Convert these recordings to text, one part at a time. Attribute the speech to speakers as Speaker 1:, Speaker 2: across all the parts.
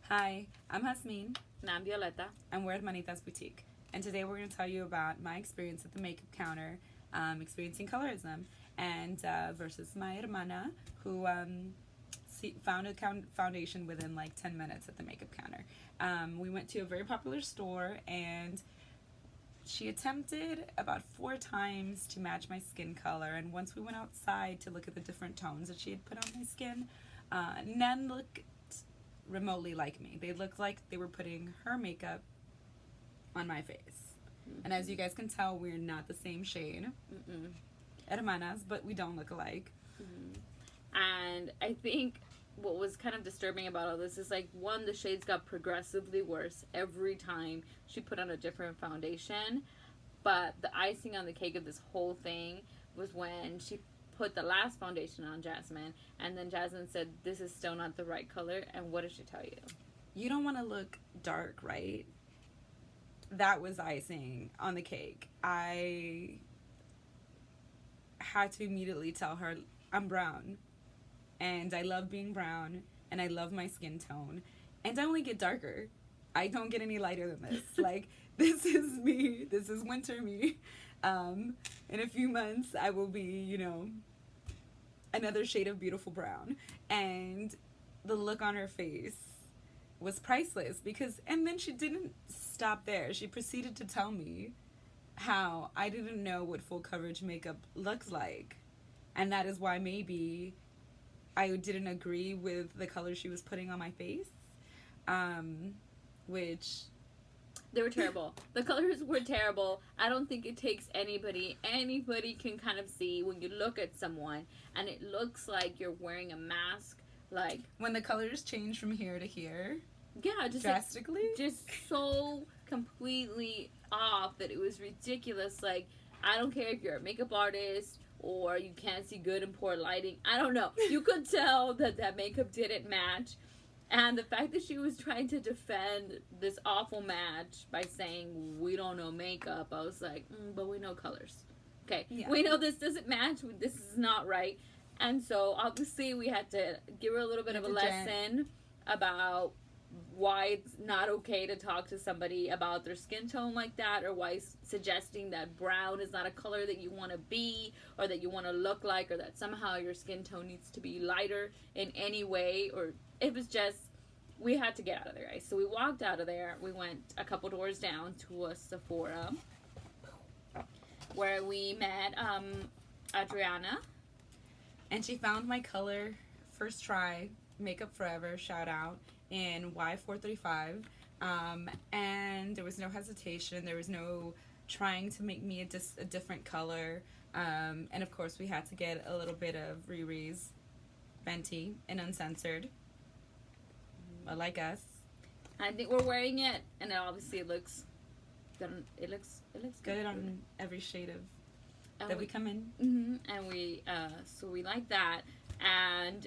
Speaker 1: Hi, I'm Hasmin,
Speaker 2: And I'm Violeta.
Speaker 1: and we're at Manitas Boutique. And today we're going to tell you about my experience at the makeup counter, experiencing colorism, and versus my hermana, who found a foundation within like 10 minutes at the makeup counter. We went to a very popular store, and she attempted about 4 times to match my skin color. And once we went outside to look at the different tones that she had put on my skin, none looked remotely like me. They looked like they were putting her makeup on my face. Mm-hmm. And as you guys can tell, we're not the same shade. Mm-mm. Hermanas, but we don't look alike.
Speaker 2: Mm-hmm. And I think what was kind of disturbing about all this is like, one, the shades got progressively worse every time she put on a different foundation. But the icing on the cake of this whole thing was when she put the last foundation on Jasmine, and then Jasmine said, "This is still not the right color." And what did she tell you?
Speaker 1: You don't want to look dark, right? That was icing on the cake. I had to immediately tell her, I'm brown, and I love being brown, and I love my skin tone, and I only get darker. I don't get any lighter than this. Like, this is me. This is winter me. In a few months, I will be, another shade of beautiful brown. And the look on her face was priceless and then she didn't stop there. She proceeded to tell me how I didn't know what full coverage makeup looks like. And that is why maybe I didn't agree with the color she was putting on my face. Which...
Speaker 2: They were terrible. The colors were terrible. I don't think it takes anybody. Anybody can kind of see when you look at someone and it looks like you're wearing a mask. Like,
Speaker 1: when the colors change from here to here.
Speaker 2: Yeah, just
Speaker 1: drastically.
Speaker 2: Just so completely off that it was ridiculous. Like, I don't care if you're a makeup artist or you can't see good in poor lighting. I don't know. You could tell that makeup didn't match. And the fact that she was trying to defend this awful match by saying, we don't know makeup, I was like, but we know colors. Okay, yeah. We know this doesn't match, this is not right. And so, obviously, we had to give her a little bit of a lesson about why it's not okay to talk to somebody about their skin tone like that, or why suggesting that brown is not a color that you want to be, or that you want to look like, or that somehow your skin tone needs to be lighter in any way, or... It was just, we had to get out of there, guys. So we walked out of there. We went a couple doors down to a Sephora where we met Adriana.
Speaker 1: And she found my color, first try, Makeup Forever, shout out, in Y435. And there was no hesitation. There was no trying to make me a different color. And of course, we had to get a little bit of Riri's Fenty and Uncensored. Like us.
Speaker 2: I think we're wearing it, and obviously it looks
Speaker 1: good on every shade of that we come in.
Speaker 2: Mm-hmm. And we so we like that, and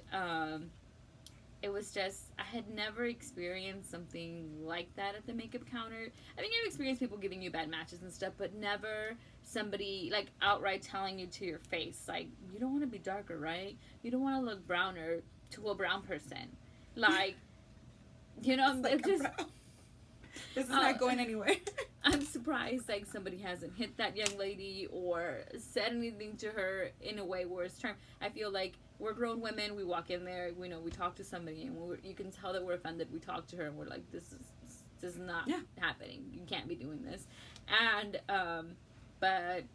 Speaker 2: it was just, I had never experienced something like that at the makeup counter. I think I've experienced people giving you bad matches and stuff, but never somebody like outright telling you to your face, like, you don't want to be darker, right? You don't want to look browner to a brown person, like.
Speaker 1: Like
Speaker 2: just
Speaker 1: this is not going anywhere.
Speaker 2: I'm surprised like somebody hasn't hit that young lady or said anything to her in a way where it's term. I feel like we're grown women. We walk in there, we talk to somebody, and you can tell that we're offended. We talk to her, and we're like, this is not happening. You can't be doing this. And but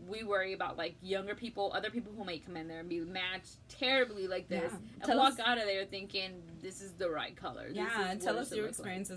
Speaker 2: we worry about like younger people, other people who might come in there and be matched terribly like this, and walk out of there thinking this is the right color.
Speaker 1: Yeah, tell us your experiences